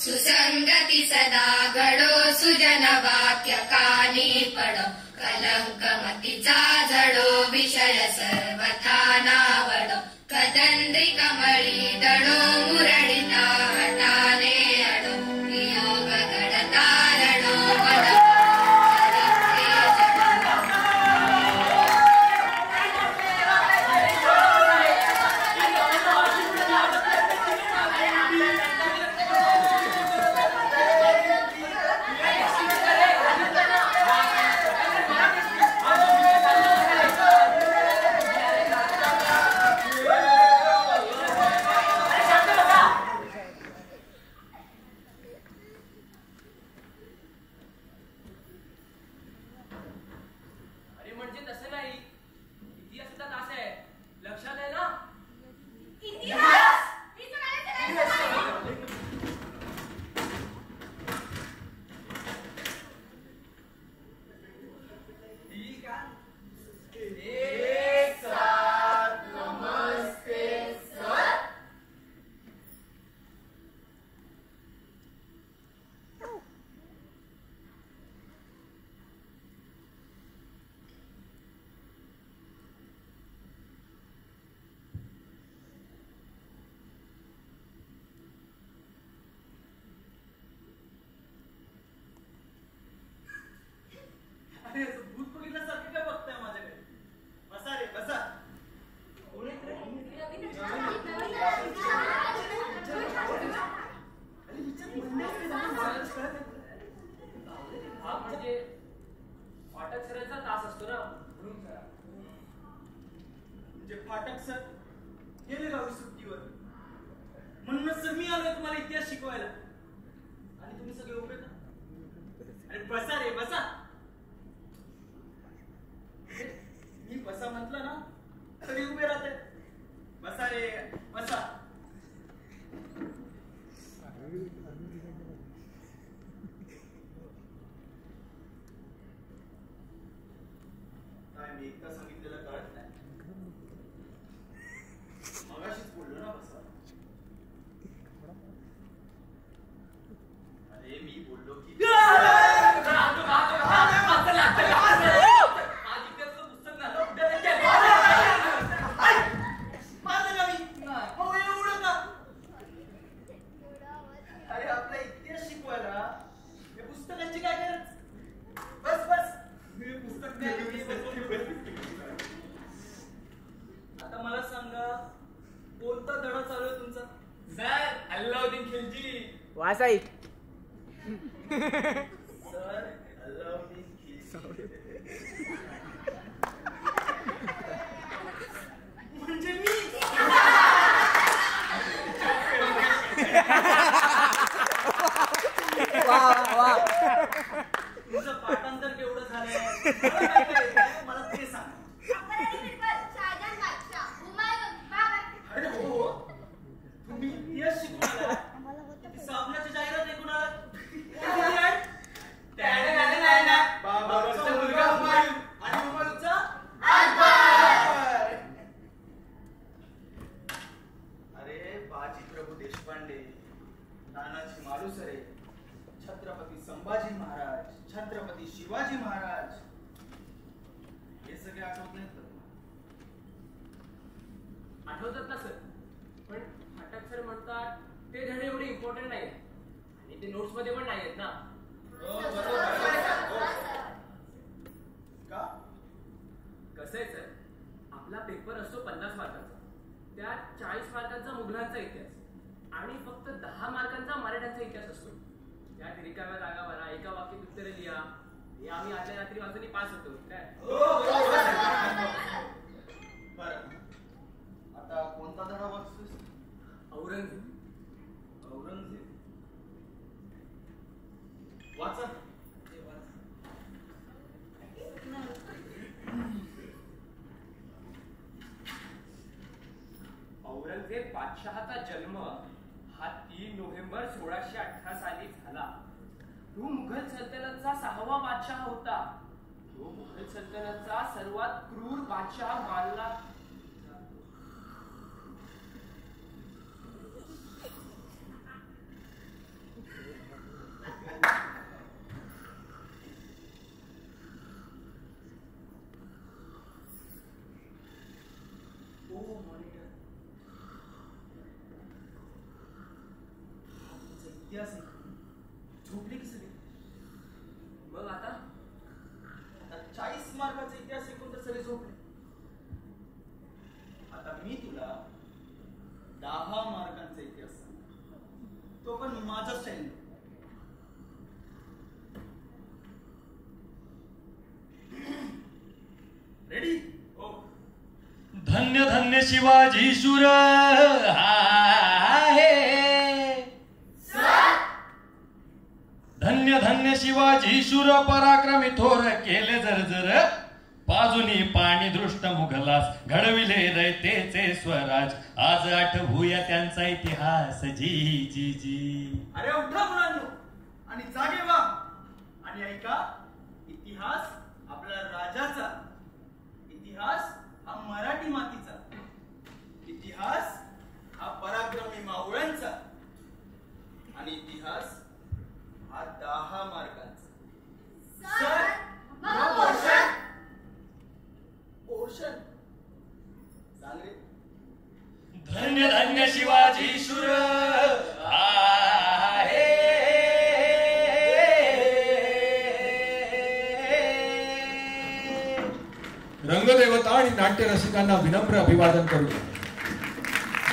सुसंगती सदा घडो सुजन वाक्य कानी पडो कलंकमतीचा झडो विषय सर्वथा नावडो कदंद्री कमळी दडो मुरडिता हटाने अडो वियोग घडता रडो वासाई म्हणजे मी तुझं पाठांतर केवढं झालंय मला ते सांग. अरे हो तुम्ही इतिहास शिकवला साबणाची जाहिरात ऐकून आलात. बाबाचा मुलगा हुमायून आणि हुमायूनचा अकबर. अरे बाजी प्रभू देशपांडे, नानाजी मालुसरे, छत्रपती संभाजी महाराज, छत्रपती शिवाजी महाराज हे सगळे आठवत नाहीत का? आठवतात ना सर, पण फाटक सर म्हणतात ते धडे एवढे इम्पॉर्टंट नाही आणि ते नोट्स मध्ये पण नाही आहेत ना. का? कसं आहे सर, आपला पेपर असतो 50 मार्कांचा, त्यात 40 मार्कांचा मुघलांचा इतिहास आणि फक्त 10 मार्कांचा मराठ्यांचा इतिहास असतो. त्यात रिकाम्या जागा भरा, एका वाक्यात उत्तरे लिहा. हे आम्ही आदल्या रात्री वाचून पास होतो काय. बरं, आता कोणता धडा वाचतोस? औरंगजेब. औरंगजेब वाचा. औरंगजेब बादशहाचा जन्म हा 3 नोव्हेंबर 1618 साली झाला. तो मुघल सल्तनतचा 6वा बादशाह होता. तो मुघल सल्तनतचा सर्वात क्रूर बादशाह मानला. तो मॉनिटर हा तुमचा इतिहास आहे. झोपले की सगळे? मग आता 40 मार्काचा इतिहास ऐकून तर सगळे झोपले. आता मी तुला 10 मार्कांचा इतिहास सांगतो, तो पण माझ्या स्टाईल. रेडी? हो. धन्य धन्य शिवाजी शूर आहे. धन्य धन्य शिवाजी शूर पराक्रमी थोर केले जर बाजूनी पाणी दृष्ट मुघलास घडविले रयतेचे स्वराज. आज आठवूया त्यांचा इतिहास जी जी जी. अरे उठा मुलांनो आणि जागे व्हा आणि ऐका. इतिहास आपल्या राजाचा, इतिहास हा मराठी मातीचा, इतिहास हा पराक्रमी मावळ्यांचा आणि इतिहास हा 10 मार्कांचा. सर मग पोषण? पोषण सांग रे. धन्य धन्य शिवाजी शूर आहे. रंगदेवता आणि नाट्य रसिकांना विनम्र अभिवादन करू.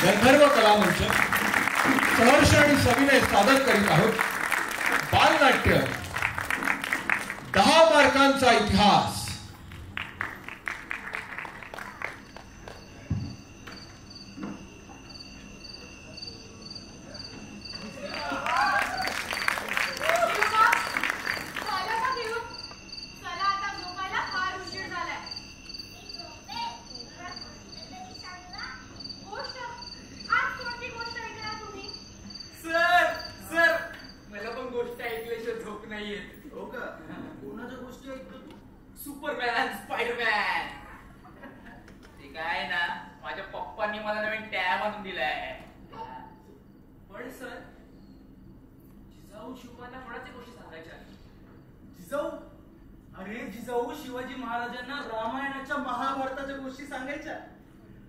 गंधर्व कलामंच सहर्ष आणि सविनय सादर करीत आहोत बालनाट्य 10 मार्कांचा इतिहास. हो का? कोणाच्या गोष्टी ऐकतो तू? Superman, Spiderman. ते काय ना, माझ्या पप्पांनी मला नवीन टॅब आणून दिलाय. पण सर, जिजाऊ शिवबांना कोणाच्या गोष्टी सांगायच्या? जिजाऊ? अरे जिजाऊ शिवाजी महाराजांना रामायणाच्या महाभारताच्या गोष्टी सांगायच्या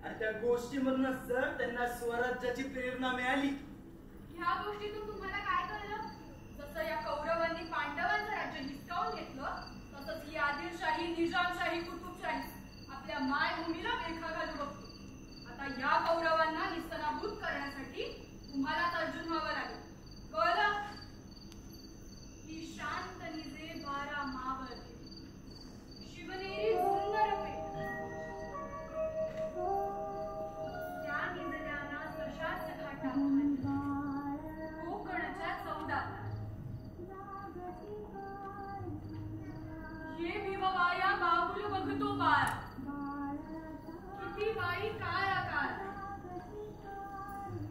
आणि त्या गोष्टीमधून सर त्यांना स्वराज्याची प्रेरणा मिळाली. ह्या गोष्टीतून तुम्हाला काय कळलं? जसं या कौरवांनी पांडवांचं राज्य हिसकावून घेतलं, तसंच ही आदिलशाही, निजामशाही, कुतुबशाही आपल्या मायभूमीला मेखा घालू बघतो. आता या कौरवांना निस्तनाभूत करण्यासाठी तुम्हालाच अर्जुन व्हावं लागेल. कळलं? ही शांत निजे 12 मावळ शिवनेरी सुंदर पेठ, त्या निजल्याना सशाच घाटाखाली कोकणच्या 14 ये भिववाया बाबुल बघतो बाळ, किती बाई काय आकार.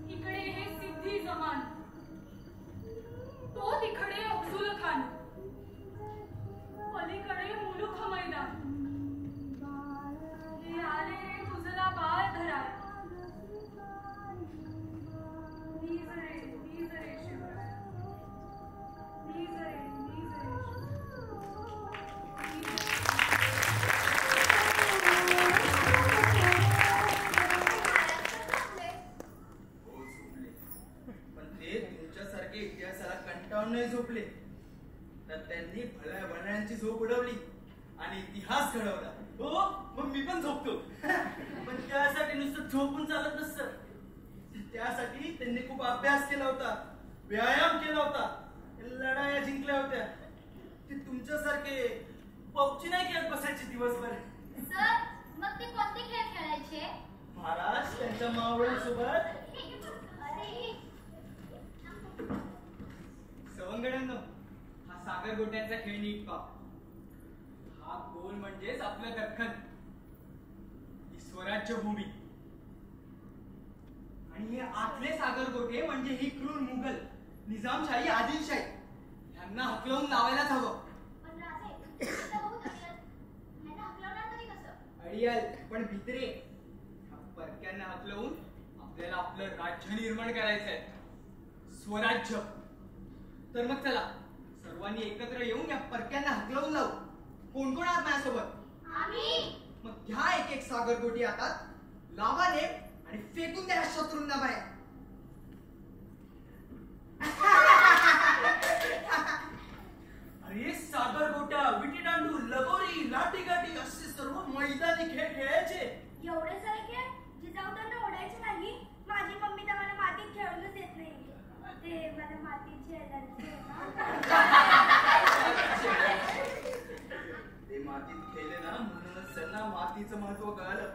इकडे हे सिद्धी जमान, तो तिकडे अफजुल खान, पलीकडे मुलुख मैदान. हे आले रे तुझला बाळ धराय. नीज रे शिवराय, नीज रे हो झोपले, पण ते तुमच्यासारखे इतिहासाला कंटाळून नाही झोपले, तर त्यांनी भल्या भल्यांची झोप उडवली आणि इतिहास घडवला. हो मग मी पण झोपतो. पण त्यासाठी नुसतं झोपून चालत नसतं. त्यासाठी त्यांनी खूप अभ्यास केला होता, व्यायाम केला होता, लढाया जिंकल्या होत्या. ते तुमच्यासारखे पबजी नाही खेळत बसायचे दिवसभर. सर, मग ते कोणते खेळ खेळायचे? महाराज त्यांच्या मावळ्यांसोबत. सवंगड्यांनो, हा सागर गोट्यांचा खेळ नीट पहा. हा गोल म्हणजेच आपलं दख्खन, ही स्वराज्य भूमी. आणि हे आतले सागर गोटे म्हणजे ही क्रूर मुघल, निजामशाही, आदिलशाही यांना हकलवून लावायलाच हवं. पण राजे, आता बहुत ह्यांना हकलवणार तरी कसं? अडियल पण भित्रे, ह्या परक्यांना हकलवून आपल्याला आपलं राज्य निर्माण करायचंय, स्वराज्य. तर मग चला सर्वांनी एकत्र येऊन या परक्यांना हकलवून लावू. कोण कोण आहात माझ्यासोबत? आम्ही. मग घ्या एक एक सागर गोटी हातात, लावा फेकून द्या शत्रूंना बाहेर. अरे सागर गोट्या, विटीदांडू, लगोरी, लाठीकाठी असे सर्व मैदानी खेळ खेळायचे. एवढे सारे खेळ जिजाऊतांना ओढायचे नाही. माझी मम्मी तर मला मातीत खेळूनच देत नाही. ते मला मातीची एलर्जी आहे ते मातीत खेळले ना, म्हणूनच त्यांना मातीचं महत्व कळालं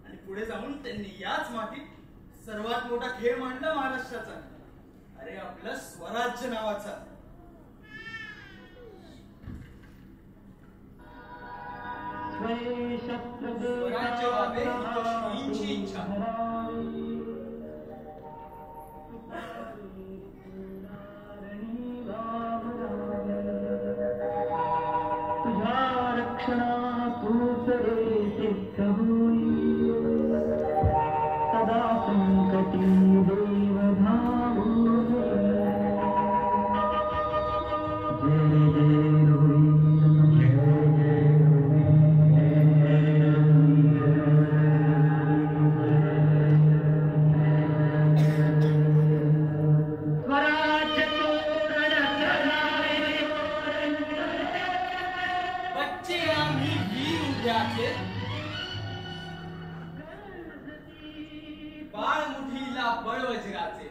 आणि पुढे जाऊन त्यांनी याच मातीत सर्वात मोठा खेळ मांडला महाराष्ट्राचा. अरे आपलं स्वराज्य नावाचा. स्वराज्य व्हावे ही श्रींची इच्छा. तुझ्या रक्षणा तूच रे सिद्ध होई, सदा संकटी देव धावू. जय जय होई, जय जय स्वराज्य तोरण चढावे. बच्चे आम्ही वीर उद्याचे, बाळ मुठीला बळवज्राचे.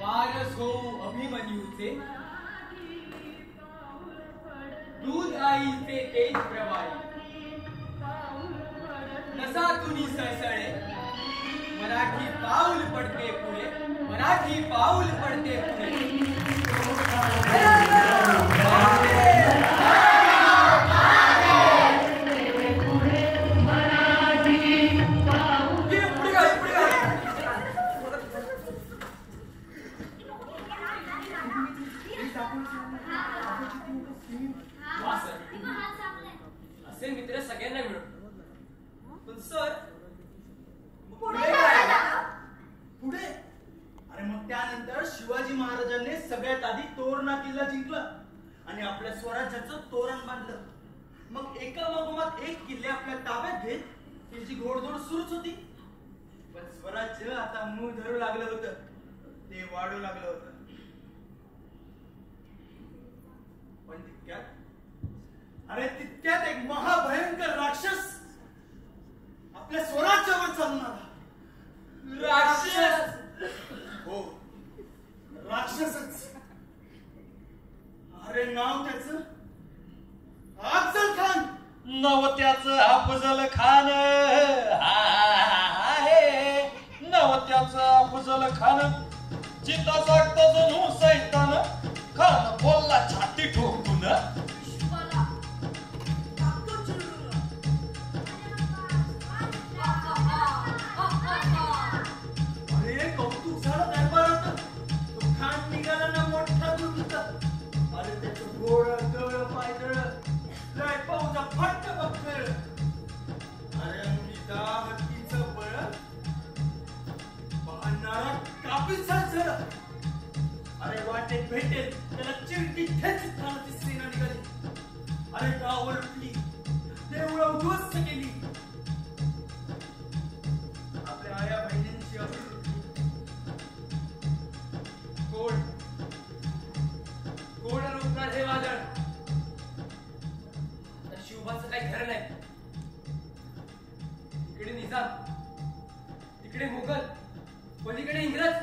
वारस होऊ अभिमन्यूचे, दूध आईचे तेज प्रवाही. नसातुनी सळसळे, मराठी पाऊल पडते पुढे, मराठी पाऊल पडते पुढे. असे मित्र सगळ्यांना मिळून. पण सर पुढे काय झालं? पुढे अरे मग त्यानंतर शिवाजी महाराजांनी सगळ्यात आधी तोरणा किल्ला जिंकला आणि आपल्या स्वराज्याचं तोरण बांधलं. मग एका मागोमाग एक किल्ले आपल्या ताब्यात घेत त्याची घोडदौड सुरूच होती. पण स्वराज्य आता मूळ धरू लागलं होतं, ते वाढू लागलं होतं. पण तितक्यात एक महाभयंकर राक्षस आपल्या स्वराज्यावर चालून आला. राक्षस? हो, राक्षसच. अरे नाव त्याचं अफजल खान. नवत्याचं अफजल खान आहे, नवत्याचं अफजल खान. चिता जागत जणू सैतान, खान बोलला छाती ठोकून. अरे कौतुक झालं दरबारात. तो खान निघाला ना मोठा दुर्गीत. अरे त्याचं गोड गळ पायदळ लय पाऊचा फट्ट बघळ. अरे अंगीचा हत्तीचं बळ पाहणारा कापीच झालं. अरे वाटेत भेटेल त्याला चिरटी ठेचीत खानाची सेना निघाली. अरे गावावर उठली, देवळं उद्ध्वस्त केली. आपल्या आया बहिणींची अभिवृद्धी कोण रोखणार हे वादळ? शिवबाचं काही खरं नाही. इकडे निजाम, तिकडे मुघल, पलीकडे इंग्रज.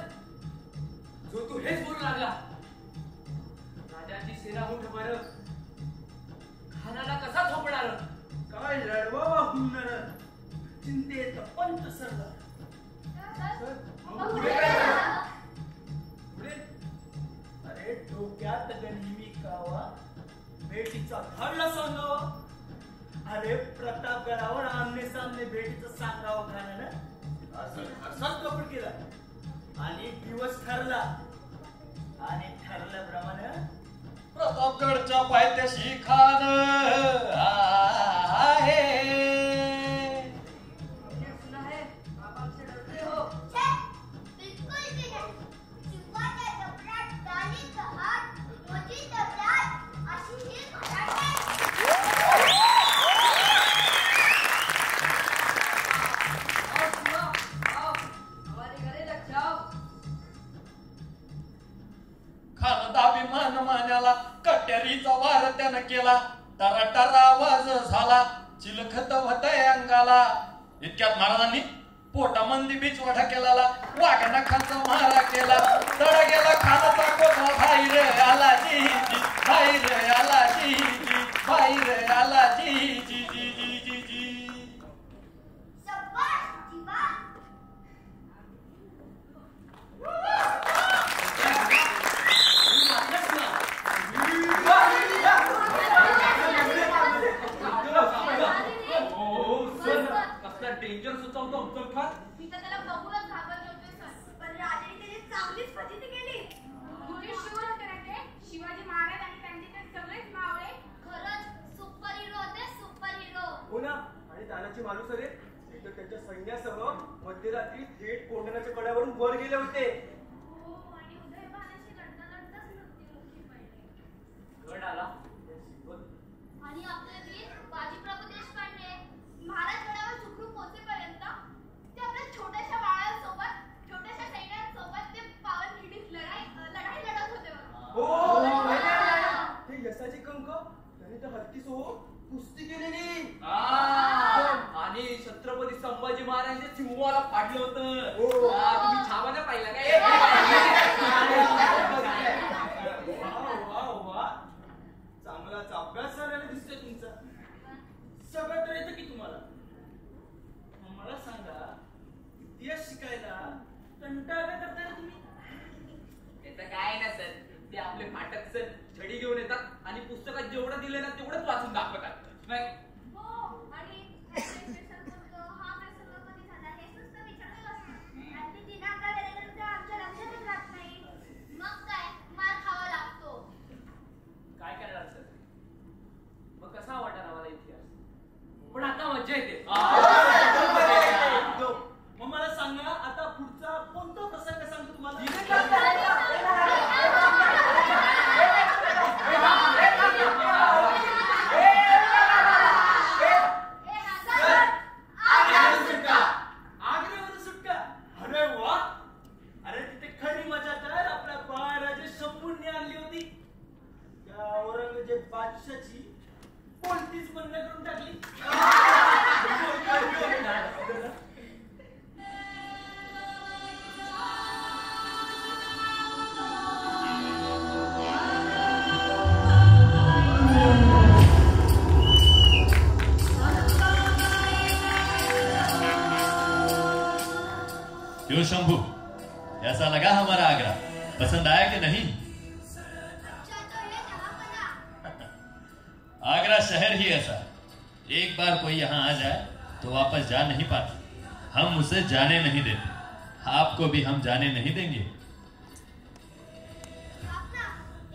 जो तू हेच बोलू लागला. राजाची सेना मोठ बर, खानाला कसा झोपणार? काय लढवावा हुनर, चिंतेत पंत सरदार. पुढे काय झालं? पुढे अरे डोक्यात गनिमी कावा, बेटीचा धाडला सांगावा. अरे प्रतापगडावर आमने सामने भेटीचं सांगावं खानानं. असाच कपट केला आणि दिवस ठरला. आणि ठरल्याप्रमाणे प्रतापगडच्या पायथ्याशी खान आहे. चिलखत होतय अंगाला. इतक्यात महाराजांनी पोटामंदी बीच वठा केला, वाघ्याना खालचा मारा केला, तड गेला खानाचा कोथळा, बाहेर आला जी जी, बाहेर आला जी जी, बाहेर आला जी जी जी जी जी जी. शाबास जीवा. डेंजर सुचवतो अफजल खान. मी तर त्याला बघूनच घाबरले होते सर. पण राजाने त्याची चांगलीच फजिती केली. तुझे शूर होते ना ते शिवाजी महाराज आणि त्यांचे ते सगळेच मावळे. खरंच सुपर हिरो होते, सुपर हिरो. हो ना. आणि तानाजी मालुसरे हे तर त्यांच्या सैन्यासह मध्यरात्री थेट कोंढणाच्या कड्यावरून वर गेले होते. हो, आणि उदयभानाशी लढता लढताच मृत्युमुखी पडले. गड आला आणि आपले वीर बाजीप्रभू देशपांडे महाराज गडावर सुखरूप पोहोचेपर्यंत ते आपल्या छोट्याशा बाळांसोबत, छोट्याशा सैन्यांसोबत ते पावनखिंडीत लढाई लढत होते बघा. हो, ते यशाचे कंक त्यांनी त्या हत्तीसोबत कुस्ती केलेली. आणि छत्रपती संभाजी महाराजांच्या सिंहाला फाडलं होतं. हो. तुम्ही छावा पाहिला काय? चांगलाच अभ्यास झालेला दिसतोय तुमचा. सगळं तर येतं की तुम्हाला. मला सांगा, इतिहास शिकायला कंटाळा करताय ना तुम्ही? त्याचं काय ना सर, ते आपले फाटक सर छडी घेऊन येतात आणि पुस्तकात जेवढं दिले ना तेवढंच वाचून दाखवतात नाही. हो, आणि हा प्रसंग कधी झाला हे नुसतं विचारलेलं असतं. आणि ते दिनांक वेळेनंतर आमच्या लक्षातच राहत नाही. मग काय, मार खावा लागतो. काय करणार सर? मग कसा वाटणार आम्हाला इतिहास? पण आता मज्जा येते. मग मला सांगा, आता पुढचा कोणता प्रसंग सांगतो तुम्हाला? आग्र्यावरून सुटका. अरे वा. अरे तिथे खरी मजा तर आपल्या बाळराजे शंभूंनी आणली होती. त्या औरंगजेब बादशाची कोणतीच बंद करून टाकली. क्यों शंभू, ऐसा लगा हमारा आगरा? पसंद आया कि नहीं? आगरा शहर ही ऐसा, एक बार कोई यहाँ आ जाए तो वापस जा नहीं पाता. हम उसे जाने नहीं देते, आपको भी हम जाने नहीं देंगे.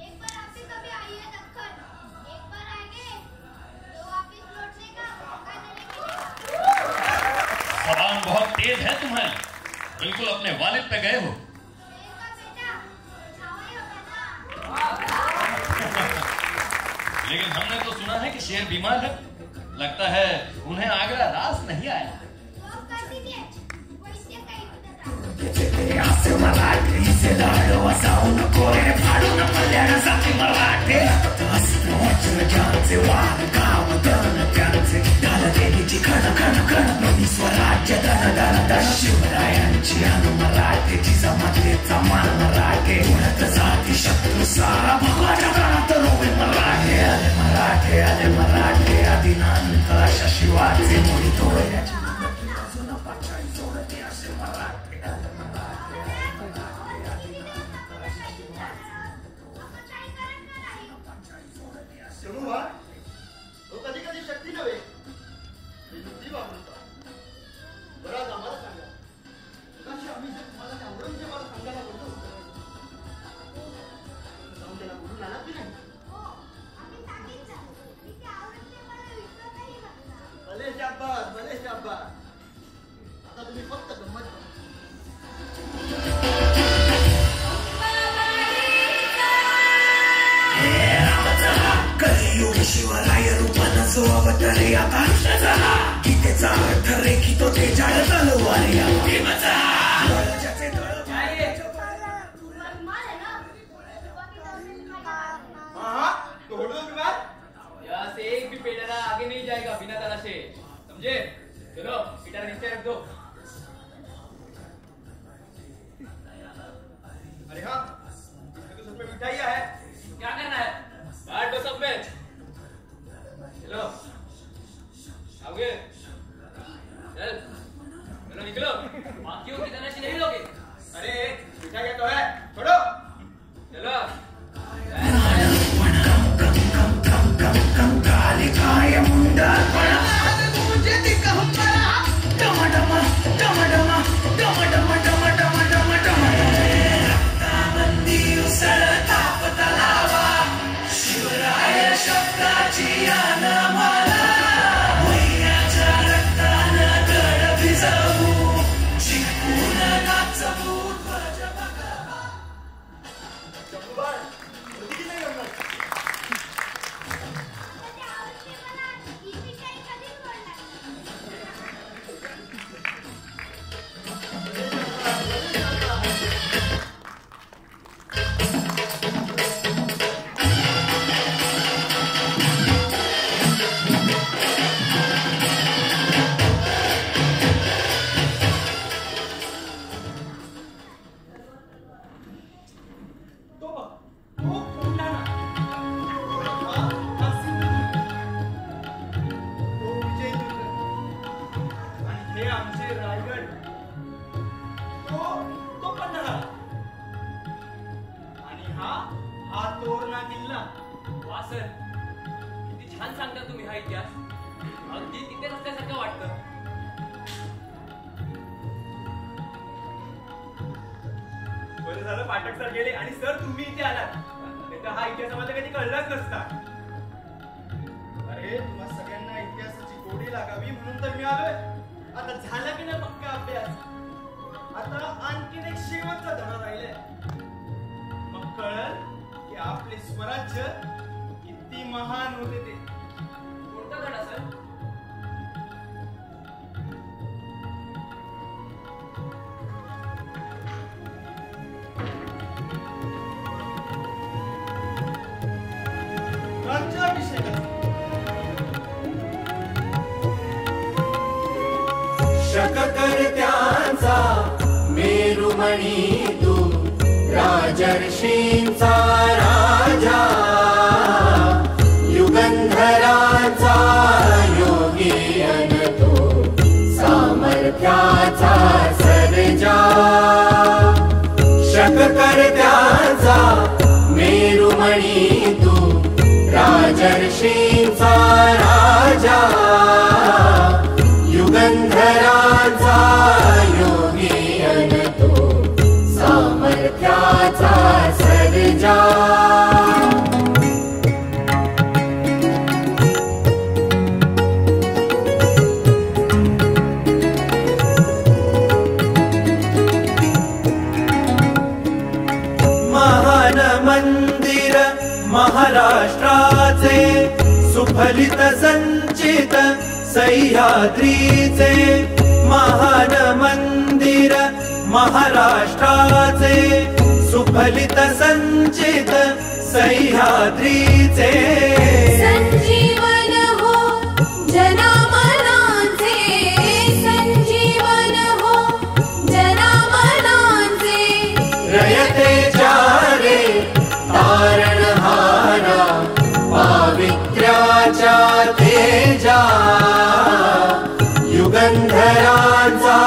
एक बार आप भी कभी आइए दक्कन. एक बार आएंगे तो वापस लौटने का मौका नहीं मिलेगा. जबान बहुत तेज है तुम्हारी, बिल्कुल अपने वालिद पे गए हो. शेर का बेटा छावाई होता ना. लेकिन हमने तो सुना है कि शेर बीमार है. लगता है उन्हें आगरा रास नहीं आया. तो अब कर दीजिए. वो इससे कहीं होता था. शिवरायांची अनुमराठेची जमातीचा मान मराठे उडत जाती शत्रू सारा भगवाच्या प्राणात रोवे मराठे. आले मराठे, आले मराठे, आदिनांत अशा शिवाचे मुळी तोडण्याची अजून पाचाई सोडते असे मराठे. आले मराठे, आले मराठे, आदिनांत अशा आपण काही करत नाही. शंभू हा, तो कधी कधी शक्ती नव्हे, बुद्धी वापरतो. बरं आज आम्हाला सांगा, मगाशी आम्ही जे तुम्हाला त्या औरंगजेबाला सांगायला बोललो होतो, जाऊन त्याला बोलून आलात की नाही? हो, आम्ही सांगितलं. मी त्या औरंगजेबाला विश्वासही घातला. भले शाबास, भले शाबास. आता तुम्ही फक्त गंमत करा. कलियुग शिवराय रूपानं जो अवतरे आता गीतेचा अर्थ रेखितो ते जाळ तलवारी ज्याचे तळ मार आहे ना. यस, एक भी पेड़रा आगे नहीं जाएगा बिना तलाशे. जे चलो गिटार नीचे रख दो. अरे हाँ, इसमें तो सब में मिठाई है. क्या करना है? बांट दो सब में. चलो आओगे? चल चलो निकलो. बाकियों की तरह से नहीं लोगे. अरे मिठाई तो है, छोड़ो. चलो. पाठक सर गेले आणि सर तुम्ही इथे आलात. तर हा इतिहास आम्हाला कधी कळलाच नसता. अरे तुम्हा सगळ्यांना इतिहासाची गोडी लागावी म्हणून तर मी आलोय. आता झाला की नाही पक्का अभ्यास. आता आणखीन एक शेवटचा धडा राहिलाय. मग कळल की आपले स्वराज्य किती महान होते ते. कोणता धडा सर? शककर्त्यांचा मेरुमणी तू, राजर्षींचा राजा, युगंधराचा योगी अन तू, सामर्थ्याचा सर्जा. शककर्त्यांचा मेरुमणी तू, राजर्षींचा राजा, युगंधराचा योगी अन तू, सामर्थ्याचा सर्जा. महान मंदिर महाराष्ट्राचे, सुफलित संचित सह्याद्रीचे. महान मंदिर महाराष्ट्राचे, सुफलित संचित सह्याद्रीचे. संजीवन हो जनामनांचे, संजीवन हो जनामनांचे. रयतेच्या रे तारणहारा, पावित्र्याच्या तेजा, युगंधराचा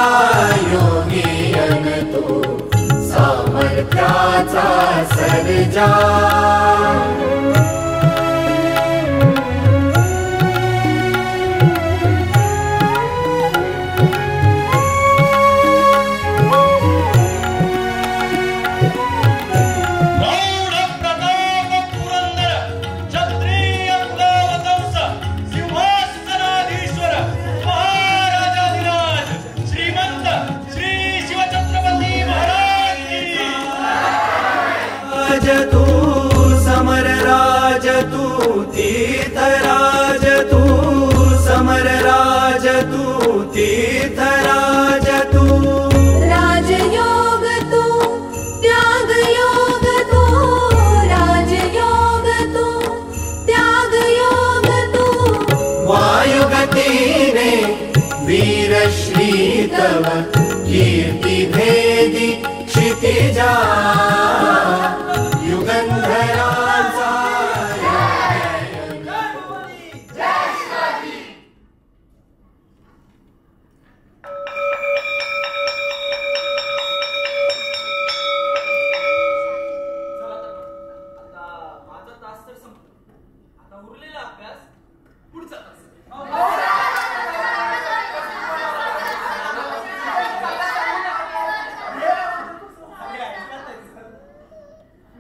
योगी अन तू, सामर्थ्याचा सर्जा. तू समर राज तू, तीर्थराज तू, समर राज तू, तीर्थराज तू. राजयोग तू, त्यागयोग तू, राजयोग तू, त्यागयोग तू. वायुगतीने तव कीर्ति भेदी क्षितिजा युगंधराचा उरलेला अभ्यास पुढचा तास.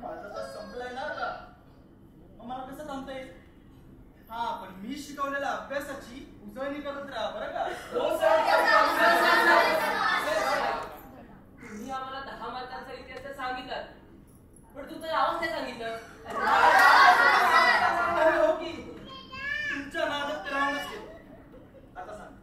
माझा तास संपलाय ना आता. मग मला कसं थांबता येईल? हा, पण मी शिकवलेल्या अभ्यासाची उजळणी करत राहा बरं का. तुम्ही आम्हाला 10 मार्कांचा इतिहास सांगितलं, पण तुमचं नावच नाही सांगितलं. अरे हो की तुमच्या नादात ते राहूनच गेलं. आता सांग.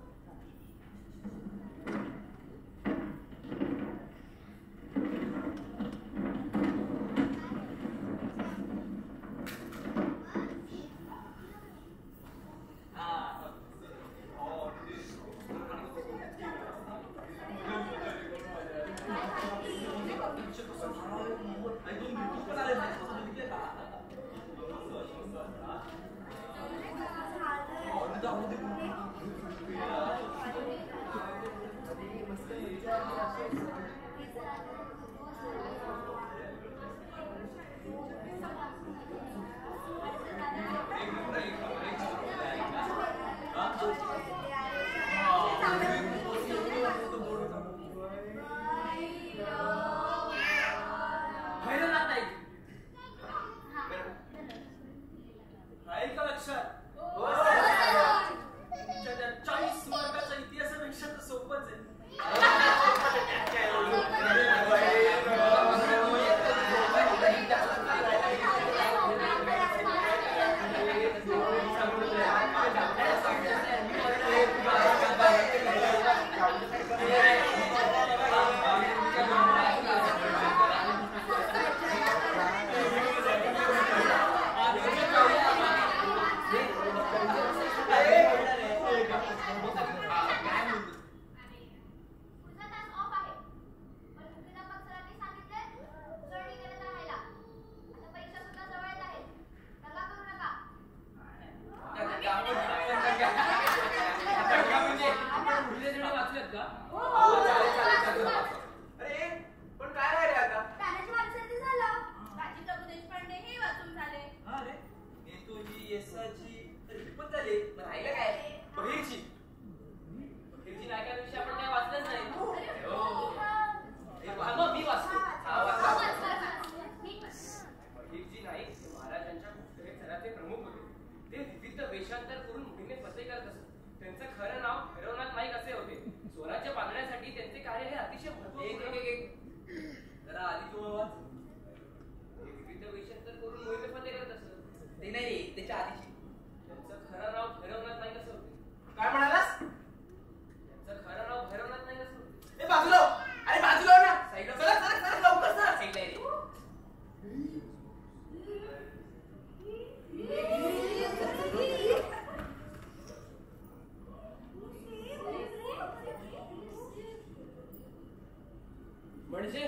म्हणजे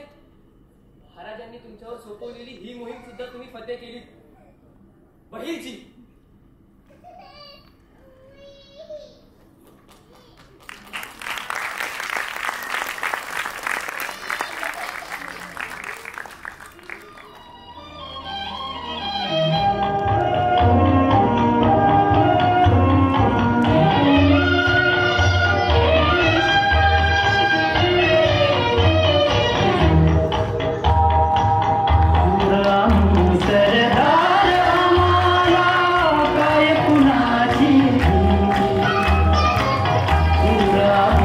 महाराजांनी तुमच्यावर सोपवलेली ही मोहीम सुद्धा तुम्ही फतेह केली. बहिर्जी, सरदार